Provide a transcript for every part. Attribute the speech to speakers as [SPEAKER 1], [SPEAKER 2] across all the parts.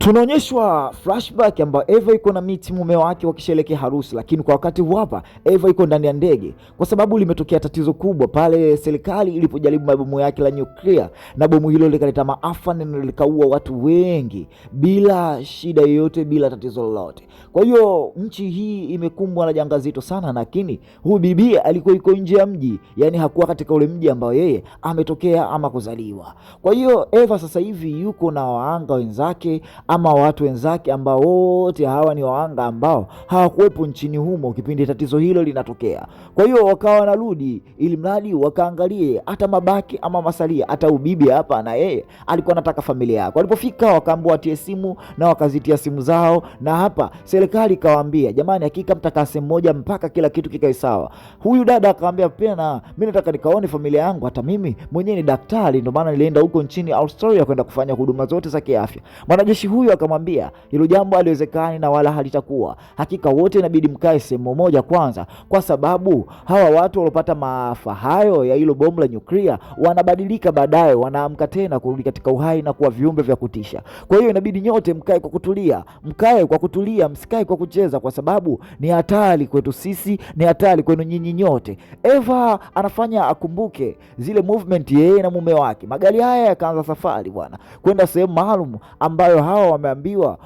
[SPEAKER 1] Tunaonyeshwa flashback ambayo Eva iko na miti mume wake wakisherehekea harusi, lakini kwa wakati huu hapa Eva iko ndani ya ndege kwa sababu limetokea tatizo kubwa pale serikali ilipojaribu mabomu yake la nyuklia, na bomu hilo likaleta maafa na likaua watu wengi bila shida yoyote, bila tatizo lolote. Kwa hiyo nchi hii imekumbwa na janga zito sana, lakini huyu bibi alikuwa iko nje ya mji, yani hakuwa katika ule mji ambao yeye ametokea ama kuzaliwa. Kwa hiyo Eva sasa hivi yuko na waanga wenzake ama watu wenzake ambao wote hawa ni wahanga ambao hawakuwepo nchini humo kipindi tatizo hilo linatokea. Kwa hiyo wakawa wanarudi ili mradi wakaangalie hata mabaki ama masalia. Hata ubibi hapa na yeye alikuwa anataka familia yake. Walipofika wakaambiwa watie simu na wakazitia simu zao, na hapa serikali ikawaambia, jamani, hakika mtakaa sehemu moja mpaka kila kitu kikae sawa. Huyu dada akamwambia, pia mimi nataka nikaone familia yangu, hata mimi mwenyewe ni daktari, ndio maana nilienda huko nchini Australia kwenda kufanya huduma zote za kiafya. Mwanajeshi huyu akamwambia hilo jambo haliwezekani na wala halitakuwa. Hakika wote inabidi mkae sehemu moja kwanza, kwa sababu hawa watu waliopata maafa hayo ya hilo bomu la nyuklia wanabadilika baadaye, wanaamka tena kurudi katika uhai na kuwa viumbe vya kutisha. Kwa hiyo inabidi nyote mkae kwa kutulia, mkae kwa kutulia, msikae kwa kucheza, kwa sababu ni hatari kwetu sisi, ni hatari kwenu nyinyi nyote. Eva anafanya akumbuke zile movement yeye na mume wake. Magari haya yakaanza safari bwana kwenda sehemu maalum ambayo hawa wameambiwa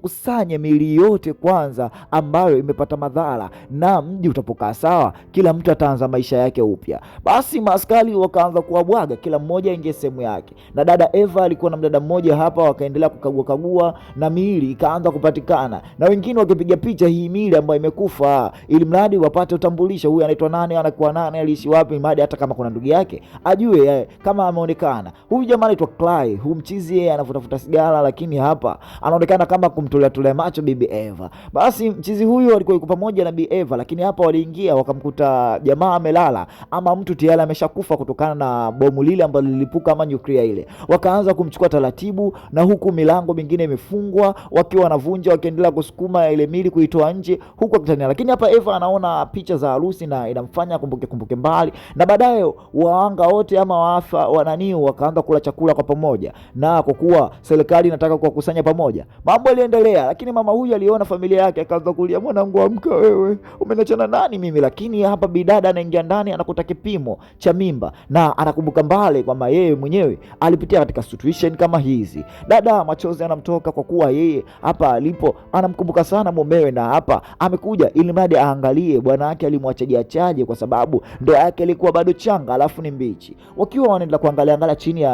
[SPEAKER 1] kusanye miili yote kwanza ambayo imepata madhara, na mji utapokaa sawa kila mtu ataanza maisha yake upya. Basi maaskari wakaanza kuwabwaga kila mmoja ingie sehemu yake, na dada Eva alikuwa na mdada mmoja hapa, wakaendelea kukagua na miili ikaanza kupatikana, na wengine wakipiga picha hii miili ambayo imekufa ili mradi wapate utambulisho, huyu anaitwa nani, anakuwa nani, aliishi wapi, mradi hata kama kuna ndugu yake ajue kama ameonekana. Huyu jamaa anaitwa Clay, huyu mchizi yeye anafuta sigara, lakini hapa anaonekana kama kumtolea macho bibi Eva. Basi mchizi huyu alikuwa yuko pamoja na bibi Eva, lakini hapa waliingia wakamkuta jamaa amelala ama mtu tayari ameshakufa kutokana na bomu lile ambalo lilipuka ama nyuklia ile. Wakaanza kumchukua taratibu, na huku milango mingine imefungwa, wakiwa wanavunja, wakiendelea kusukuma ile mili kuitoa nje huku akitania. Lakini hapa Eva anaona picha za harusi na inamfanya kumbuke mbali, na baadaye waanga wote ama waafa wananiu wakaanza kula chakula kwa pamoja, na kwa kuwa serikali inataka kuwakusanya pamoja, mambo yaliendelea. Lakini mama huyu aliona familia yake akaanza kulia, mwanangu amka wewe, umenachana nani mimi? Lakini hapa bidada anaingia ndani anakuta kipimo cha mimba, na anakumbuka mbali kwamba yeye mwenyewe alipitia katika situation kama hizi. Dada machozi anamtoka kwa kuwa yeye hapa alipo anamkumbuka sana mumewe, na hapa amekuja ili mradi aangalie bwana wake alimwachaje, kwa sababu ndoa yake ilikuwa bado changa alafu ni mbichi. Wakiwa wanaendelea kuangalia chini ya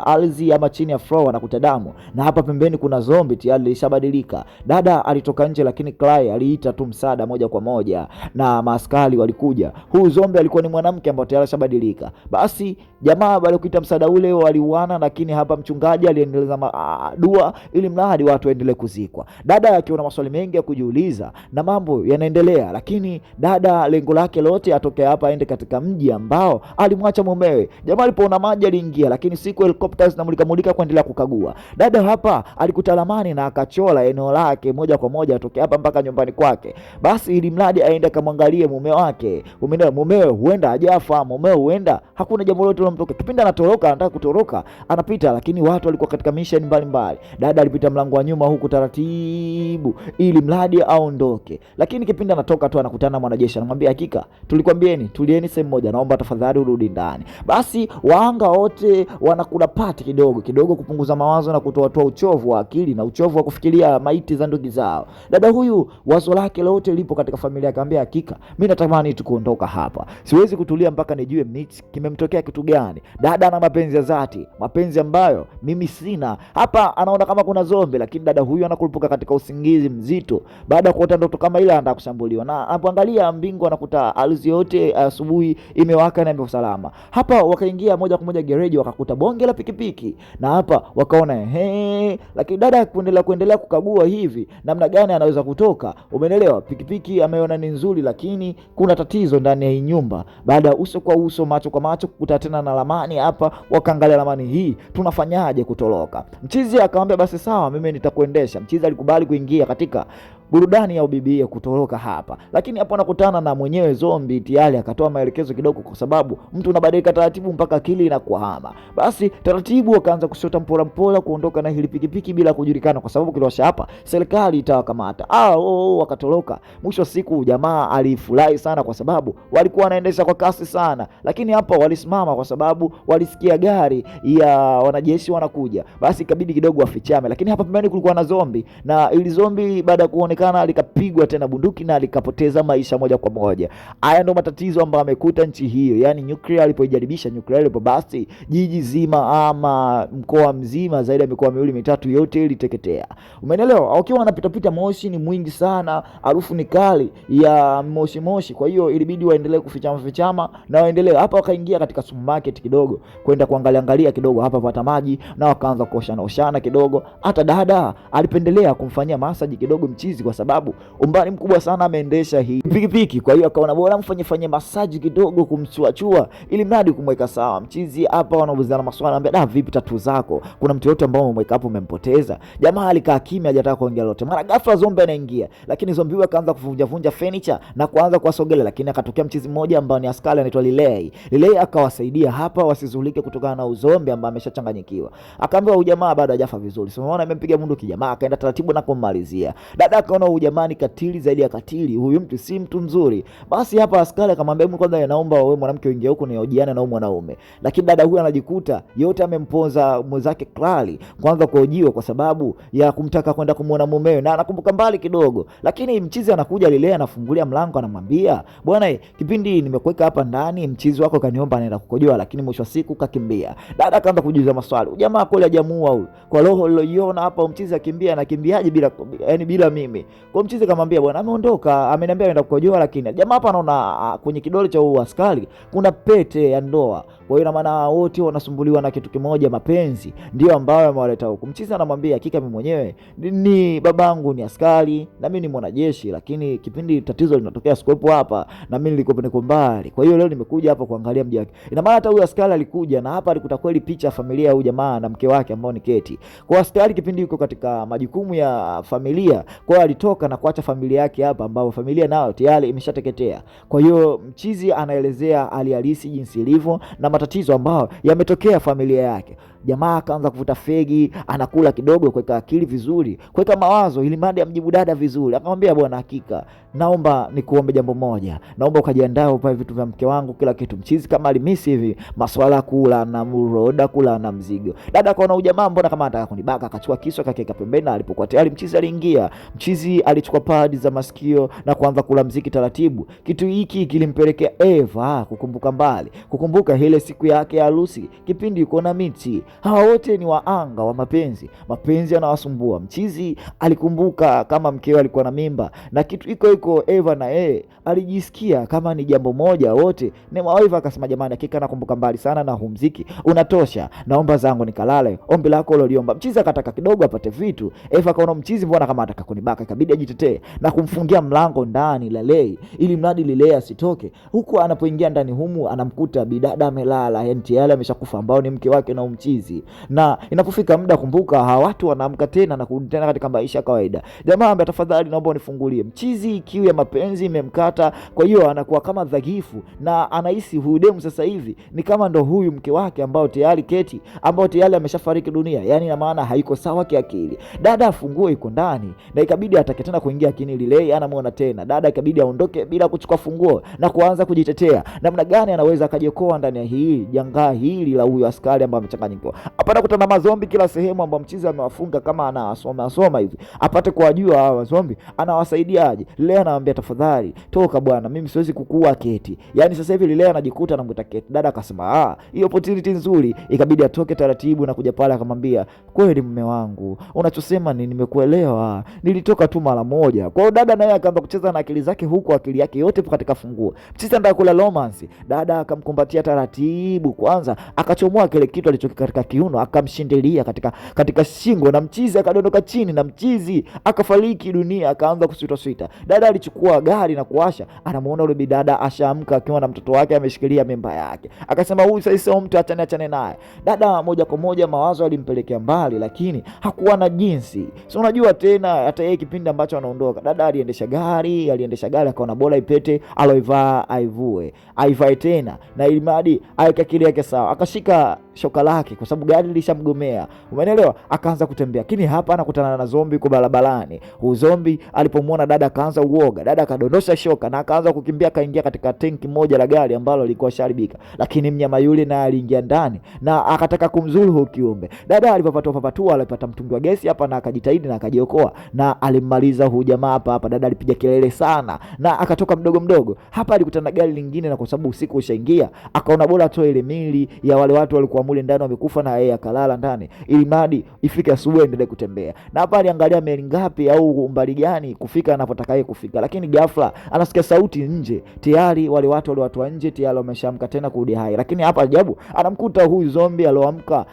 [SPEAKER 1] ardhi ama chini ya floor wanakuta damu, na hapa pembeni kuna zombi tayari lishabadilika. Dada alitoka nje, lakini Clay aliita tu msaada moja kwa moja na maaskari walikuja. Huyu zombi alikuwa ni mwanamke ambaye tayari shabadilika. Basi jamaa bali kuita msaada ule waliuana, lakini hapa mchungaji aliendeleza dua ili mradi watu waendelee kuzikwa. Dada akiona maswali mengi ya kujiuliza na mambo yanaendelea, lakini dada lengo lake lote atoke hapa aende katika mji ambao alimwacha mumewe. Jamaa alipoona maji aliingia, lakini siku helicopters na mulika kuendelea kukagua. Dada hapa alikuta ramani na akachola eneo lake moja kwa moja atoke hapa mpaka nyumbani kwake. Basi ili mradi aende akamwangalie mume wake. Mumewe huenda hajafa, mumewe huenda hakuna jambo lolote lilomtoka. Kipindi anataka kutoroka anapita, lakini watu walikuwa katika mission mbalimbali. Dada alipita mlango wa nyuma huku taratibu ili mradi aondoke, lakini kipindi anatoka tu anakutana na mwanajeshi, anamwambia hakika tulikwambieni tulieni sehemu moja, naomba tafadhali urudi ndani. Basi waanga wote wanakula pati kidogo kupunguza mawazo na kutoa uchovu wa akili na uchovu wa kufikiria maiti za ndugu zao. Dada huyu wazo lake lote lipo katika familia, akamwambia hakika mimi natamani tukuondoka hapa, siwezi kutulia mpaka nijue kimemtokea kitu gani. Dada ana mapenzi ya dhati, mapenzi ambayo mimi sina. Hapa anaona kama kuna zombi, lakini dada huyu anakurupuka katika usingizi mzito baada ya kuota ndoto kama ile, anataka kushambuliwa, na anapoangalia mbingu anakuta ardhi yote asubuhi imewaka na ipo salama. Hapa wakaingia moja kwa moja gereji, wakakuta bonge la pikipiki, na hapa wakaona lakini dada kuendelea kukagua hivi namna gani anaweza kutoka. Umeelewa? Pikipiki ameona ni nzuri, lakini kuna tatizo ndani ya hii nyumba. Baada ya uso kwa uso, macho kwa macho, kukuta tena na ramani hapa, wakaangalia ramani hii, tunafanyaje kutoroka? Mchizi akamwambia basi sawa, mimi nitakuendesha. Mchizi alikubali kuingia katika burudani ya ubibie kutoroka hapa. Lakini hapo anakutana na mwenyewe zombi tayari akatoa maelekezo kidogo, kwa sababu mtu unabadilika taratibu mpaka akili inakuhama. Basi taratibu akaanza kushota mpola kuondoka na hili pikipiki bila kujulikana, kwa sababu kilosha hapa serikali itawakamata. Wakatoroka. Mwisho siku jamaa alifurahi sana kwa sababu walikuwa wanaendesha kwa kasi sana, lakini hapa walisimama kwa sababu walisikia gari ya wanajeshi wanakuja. Basi ikabidi kidogo wafichame, lakini hapa pembeni kulikuwa na zombi, na ili zombi baada ya kuonekana likapigwa tena bunduki na likapoteza maisha moja kwa moja. Haya ndio matatizo ambayo amekuta nchi hiyo, yani nuclear alipoijaribisha nuclear ile, basi jiji zima ama mkoa mzima zaidi ya mikoa miwili mitatu yote iliteketea. Umeelewa? Ukiwa wanapita moshi ni mwingi sana, harufu ni kali ya moshi. Kwa hiyo ilibidi waendelee kufichama na waendelee. Hapa wakaingia katika supermarket kidogo kwenda kuangalia kidogo hapa pata maji, na wakaanza kuoshana kidogo. Hata dada alipendelea kumfanyia massage kidogo mchizi, kwa sababu umbali mkubwa sana ameendesha hii pikipiki. Kwa hiyo akaona bora mfanye massage kidogo kumchuachua, ili mradi kumweka sawa mchizi. Hapa wanaulizana maswali, anambia vipi tatu zako, kuna mtu yote ambao umemweka hapo umempoteza? Jamaa alikaa kimya, hajataka kuongea lolote. Mara ghafla zombi anaingia, lakini zombi huyo akaanza kuvunja furniture na kuanza kuwasogelea, lakini akatokea mchizi mmoja ambaye ni askari anaitwa Lilei akawasaidia hapa wasizulike kutokana na uzombi ambao ameshachanganyikiwa. Akaambiwa huyu jamaa bado hajafa vizuri, so unaona amempiga bunduki. Jamaa akaenda taratibu na kummalizia. Dada akaona huyu jamaa ni katili zaidi ya katili, huyu mtu si mtu mzuri. Basi hapa askari akamwambia kwanza, naomba wewe mwanamke uingie huko ni hojiana na huyu mwanaume. Lakini dada huyu anajikuta yote amemponza mwenzake Klali kwanza kuhojiwa kwa sababu ya kumtaka kwenda kumuona mumewe, na anakumbuka mbali kidogo. Lakini mchizi anakuja, Lilea anafungulia mlango, anamwambia bwana, kipindi nimekuweka hapa ndani mchizi wako kaniomba anaenda kukojoa, lakini mwisho wa siku kakimbia. Dada akaanza kujiuliza maswali, jamaa kweli hajamuua huyu? Kwa roho aliyoiona hapa mchizi akimbia, anakimbiaje bila mimi? Kwa mchizi akamwambia bwana ameondoka, ameniambia anaenda kukojoa, lakini jamaa hapa anaona kwenye kidole cha askari kuna pete ya ndoa. Kwa hiyo ina maana wote wanasumbuliwa na kitu kimoja, mapenzi ndio ambayo yamewaleta huko. Mchizi anamwambia hakika mimi mwenyewe ni babangu ni askari na mimi ni mwanajeshi, lakini kipindi tatizo linatokea sikopo hapa na mimi niko mbali. Kwa hiyo leo nimekuja hapa kuangalia mji wake. Ina maana hata huyu askari alikuja na hapa alikuta kweli picha ya familia ya huyu jamaa na mke wake ambao ni Keti. Kwa askari kipindi yuko katika majukumu ya familia, kwa hiyo alitoka na kuacha familia yake hapa, ambao familia nayo tayari imeshateketea. Kwa hiyo mchizi anaelezea hali halisi jinsi ilivyo na matatizo ambayo yametokea familia yake. Jamaa akaanza kuvuta fegi, anakula kidogo, kuweka akili vizuri, kuweka mawazo ili mradi amjibu dada vizuri. Akamwambia bwana, hakika naomba nikuombe jambo moja, naomba ukajiandae upae vitu vya mke wangu, kila kitu. Mchizi kama alimisi hivi maswala kula na muroda, kula na mzigo. Dada akaona ujamaa mbona kama anataka kunibaka, akachukua kisu akaweka pembeni, na alipokuwa tayari mchizi aliingia. Mchizi alichukua padi za masikio na kuanza kula mziki taratibu. Kitu hiki kilimpelekea Eva kukumbuka mbali, kukumbuka ile siku yake ya harusi kipindi yuko na Miti. Hawa wote ni waanga wa mapenzi yanawasumbua. Mchizi alikumbuka kama mkewe alikuwa na mimba, na kitu iko Eva na alijisikia kama ni jambo moja wote. Eva akasema jamani, hakika nakumbuka mbali sana na muziki unatosha, naomba zangu nikalale, ombi lako uliomba. Mchizi akataka kidogo apate vitu. Eva akaona mchizi mbona kama anataka kunibaka, ikabidi ajitetee na kumfungia mlango ndani Lilei, ili mradi Lilei asitoke. Huku anapoingia ndani humu anamkuta bidada amelala, yani tayari ameshakufa, ambao ni mke wake na mchizi. Na inapofika muda, kumbuka hawa watu wanaamka tena na kurudi tena katika maisha kawaida. Jamaa ambaye tafadhali naomba unifungulie. Mchizi kiu ya mapenzi imemkata, kwa hiyo anakuwa kama dhaifu na anahisi huyu demu sasa hivi ni kama ndo huyu mke wake ambao tayari Keti, ambao tayari ameshafariki dunia. Yani ina maana haiko sawa kiakili. Dada afungue iko ndani na ikabidi atake tena kuingia kini Lilei, anamuona tena. Dada ikabidi aondoke bila kuchukua funguo na kuanza kujitetea. Namna gani anaweza akajiokoa ndani ya hii janga hili la huyu askari ambaye amechanganyikiwa. Apata kutana mazombi kila sehemu ambao mchizi amewafunga kama anasoma hivi. Apate kuwajua hawa mazombi anawasaidiaje. Lilei anamwambia tafadhali toka bwana, mimi siwezi kukua Keti. Yani sasa hivi Lilei anajikuta anamwita Keti. Dada akasema hiyo opportunity nzuri, ikabidi atoke taratibu na kuja pale akamwambia kweli mume wangu, unachosema ni nimekuelewa, nilitoka tu mara moja. Kwa hiyo dada naye akaanza kucheza na akili zake, huko akili yake yote katika funguo. Mchizi anataka kula romance, dada akamkumbatia taratibu, kwanza akachomoa kile kitu alichoki katika katika kiuno, akamshindilia katika shingo, na mchizi akadondoka chini, na mchizi akafariki dunia, akaanza kusita. Dada alichukua gari na kuasha, anamuona yule bidada ashaamka akiwa na mtoto wake ameshikilia mimba yake. Akasema huyu sasa sio mtu, achane naye. Dada moja kwa moja mawazo alimpelekea mbali, lakini hakuwa na jinsi. So unajua tena, hata yeye kipindi ambacho anaondoka, dada aliendesha gari akaona bora ipete aloivaa aivae tena, na ilimadi aika kile yake sawa. Akashika shoka lake kwa sababu gari lishamgomea, umeelewa? Akaanza kutembea, lakini hapa anakutana na zombi kwa barabarani. Huyo zombi alipomwona dada akaanza uoga, dada akadondosha shoka na akaanza kukimbia, kaingia katika tenki moja la gari ambalo lilikuwa sharibika, lakini mnyama yule naye aliingia ndani na akataka kumzuru huyo kiumbe. Dada alipopatua alipata mtungi wa gesi hapa, na akajitahidi na akajiokoa, na alimmaliza huyo jamaa hapa. Dada alipiga kelele sana na akatoka mdogo. Hapa alikutana na gari lingine, na kwa sababu usiku ushaingia, akaona bora atoe ile mili ya wale watu walikuwa mule ndani wamekufa, na yeye akalala ndani ili madi ifike asubuhi endelee kutembea. Na hapa aliangalia meli ngapi au umbali gani kufika anapotaka yeye kufika, lakini ghafla anasikia sauti nje. Tayari wale watu wa nje tayari wameshaamka tena kurudi hai, lakini hapa ajabu anamkuta huyu zombi alioamka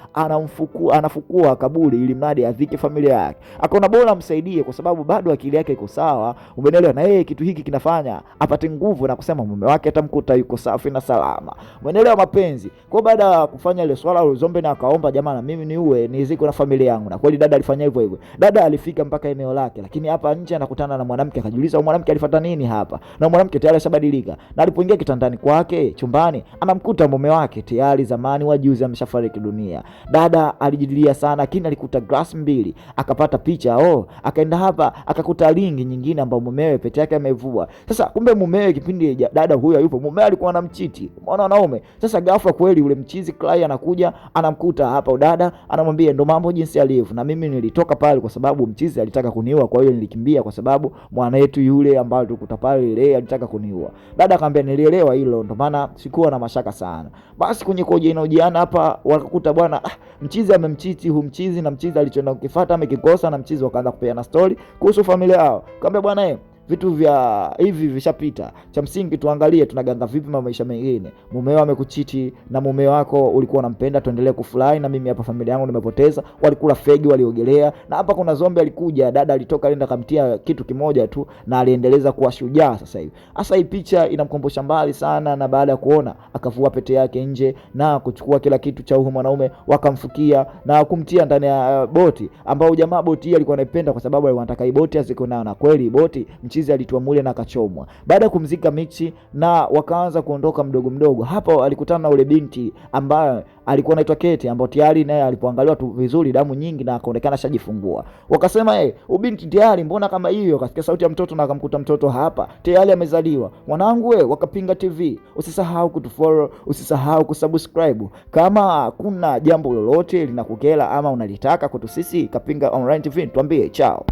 [SPEAKER 1] anafukua kaburi ili mradi adhike familia yake. Akaona bora amsaidie kwa sababu bado akili yake iko sawa, umeelewa? Na yeye kitu hiki kinafanya apate nguvu na kusema mume wake atamkuta yuko safi na salama, umeelewa? Mapenzi. Kwa baada ya kufanya ile swala, zombi na akaomba, jamaa na mimi niue niziko na familia yangu, na kweli dada alifanya hivyo. Dada alifika mpaka eneo lake, lakini hapa nje anakutana na mwanamke. Akajiuliza mwanamke alifuata nini hapa, na mwanamke tayari ashabadilika, na alipoingia kitandani kwake chumbani anamkuta mume wake tayari zamani wajuzi ameshafariki dunia. Dada alijidilia sana, lakini alikuta glass mbili, akapata picha. Akaenda hapa akakuta ringi nyingine ambayo mumewe pete yake amevua. Sasa kumbe mumewe kipindi dada huyo yupo, mumewe alikuwa anamchiti, umeona wanaume. Sasa ghafla kweli ule mchizi Clay anakuja anamkuta hapa dada, anamwambia ndo mambo jinsi alivyo, na mimi nilitoka pale kwa sababu mchizi alitaka kuniua, kwa hiyo nilikimbia kwa sababu mwana yetu yule ambaye tulikuta pale ile alitaka kuniua. Dada akamwambia nilielewa hilo, ndo maana sikuwa na mashaka sana. Basi kwenye kujiana hapa wakakuta bwana mchizi amemchiti huyu mchizi, na mchizi alichoenda kukifuata amekikosa, na mchizi wakaanza kupeana story kuhusu familia yao. Kaambia bwana vitu vya hivi vishapita, cha msingi tuangalie tunaganga vipi maisha mengine. Mumeo amekuchiti na mume wako ulikuwa unampenda, tuendelee kufurahi, na mimi hapa familia yangu nimepoteza, walikula fegi, waliogelea, na hapa kuna zombi alikuja. Dada alitoka alienda kamtia kitu kimoja tu na aliendeleza kuwa shujaa sasa hivi. Hasa hii picha inamkumbusha mbali sana, na baada ya kuona akavua pete yake nje na kuchukua kila kitu cha huyo mwanaume, wakamfukia na kumtia ndani ya boti, ambao jamaa boti hii alikuwa anaipenda kwa sababu alikuwa anataka boti aziko nayo, na kweli boti mchizi alitua mule na akachomwa. Baada ya kumzika Michi na wakaanza kuondoka mdogo, hapo alikutana na ule binti ambaye alikuwa anaitwa Kate, ambaye tayari naye alipoangaliwa tu vizuri damu nyingi na akaonekana shajifungua. Wakasema ubinti tayari mbona kama hiyo? Akasikia sauti ya mtoto na akamkuta mtoto hapa tayari amezaliwa. Mwanangu Wakapinga TV, usisahau kutufollow, usisahau kusubscribe. Kama kuna jambo lolote linakukera ama unalitaka kwetu sisi Kapinga Online TV, tuambie. Chao.